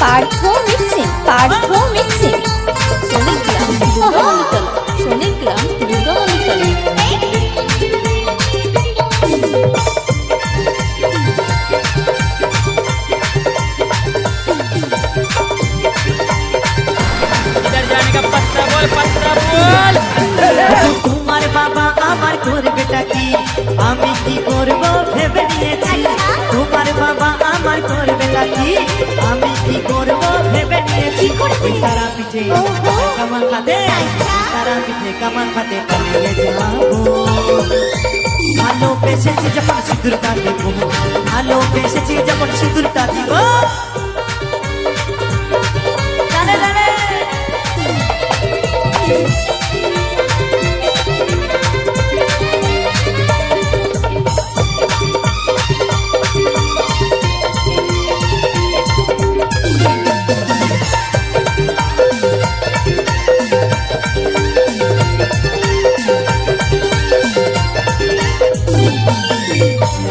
Partha mixing সোনিগ্রাম দুর্গামণিতলা তোমার বাবা আমার করবেটা কি আমি কি করবো ভেবে নিয়েছি। তোমার বাবা আমার করবেটা কি আমি কি করবো ভেবে নিয়েছি। তারা পিঠে কামান খাতে পালিয়ে যাবো। ভালোবেসেছি যখন সিঁদুরটা দিব, ভালোবেসেছি যখন সিঁদুরটা দিব।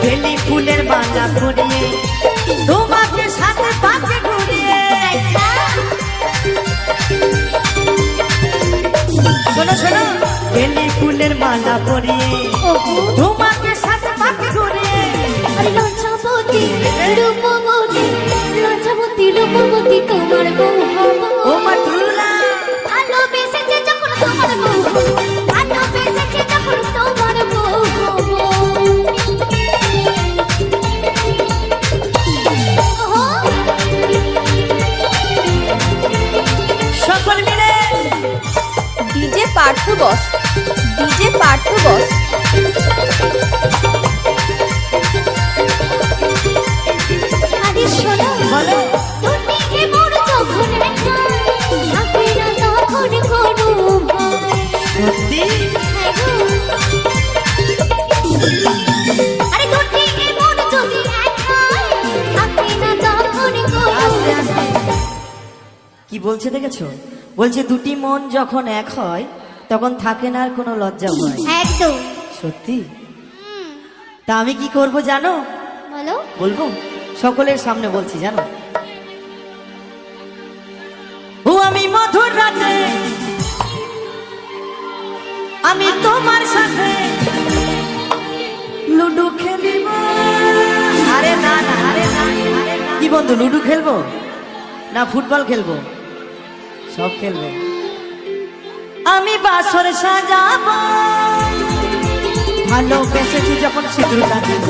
বেলি ফুলের মালা পরিয়ে তোমাকে সাথে পাশে ঘুরিয়ে। শোনো শোনো, বেলি ফুলের মালা পরিয়ে তোমাকে সাথে পাশে ঘুরিয়ে। রূপবতী তোমার বউ হবো। ও মা তুলনা ভালোবেসেছে যখন তোমার বউ হবো, ভালোবেসেছে যখন তোমার বউ হবো। সকল মিলে ডিজে পার্থ বস। আরে শোনো, বলো দুনিকে বড় যখন একা, থাকে না তখন কোনো ভয়। সত্যি আরে দুনিকে বড় যদি একা, থাকে না তখন কোনো আস্তে আস্তে ভয়। কি বলছে দেখেছো? বলছে দুটি মন যখন এক হয় তখন থাকে না আর কোনো লজ্জা হয়। একদম সত্যি? তা আমি কি করব জানো? বলো। বলবো সকলের সামনে বলছি জানো। ও আমি মধুর রাতে আমি তোমার সাথে লুডু খেলিব। আরে না না, আরে না, আরে না। কি বন্ধু, লুডু খেলবো না ফুটবল খেলবো? সব খেলবো। আমি বাসর সাজাবো, ভালোবেসেছি যখন সিঁদুরটা দিব,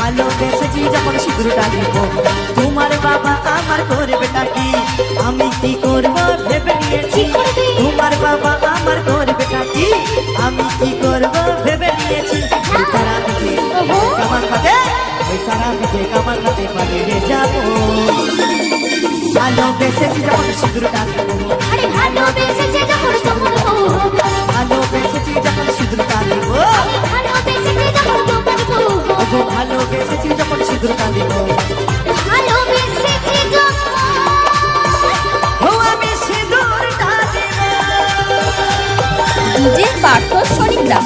ভালোবেসেছি যখন সিঁদুরটা দিব। তোমার বাবা আমার করবেটা কি আমি কি করব ভেবে নিয়েছি। তোমার বাবা আমার করবেটা কি আমি কি করব ভেবে নিয়েছি। ওই তারা পিঠে কামান খাতে, ওই তারা পিঠে কামান খাতে পালিয়ে যাবো। ভালোবেসেছি যখন সিঁদুরটা দিব, আরে ভালোবেসেছে যখন তোমার বউ হবো, ভালোবেসেছি যখন সিঁদুরটা দিব। ভালোবেসেছে যখন তোমার বউ হবো, ভালোবেসেছি যখন সিঁদুরটা দিব। ভালোবেসেছে যখন। ও আমি সিঁদুরটা দিব। ডিজে পার্থ সোনিগ্রাম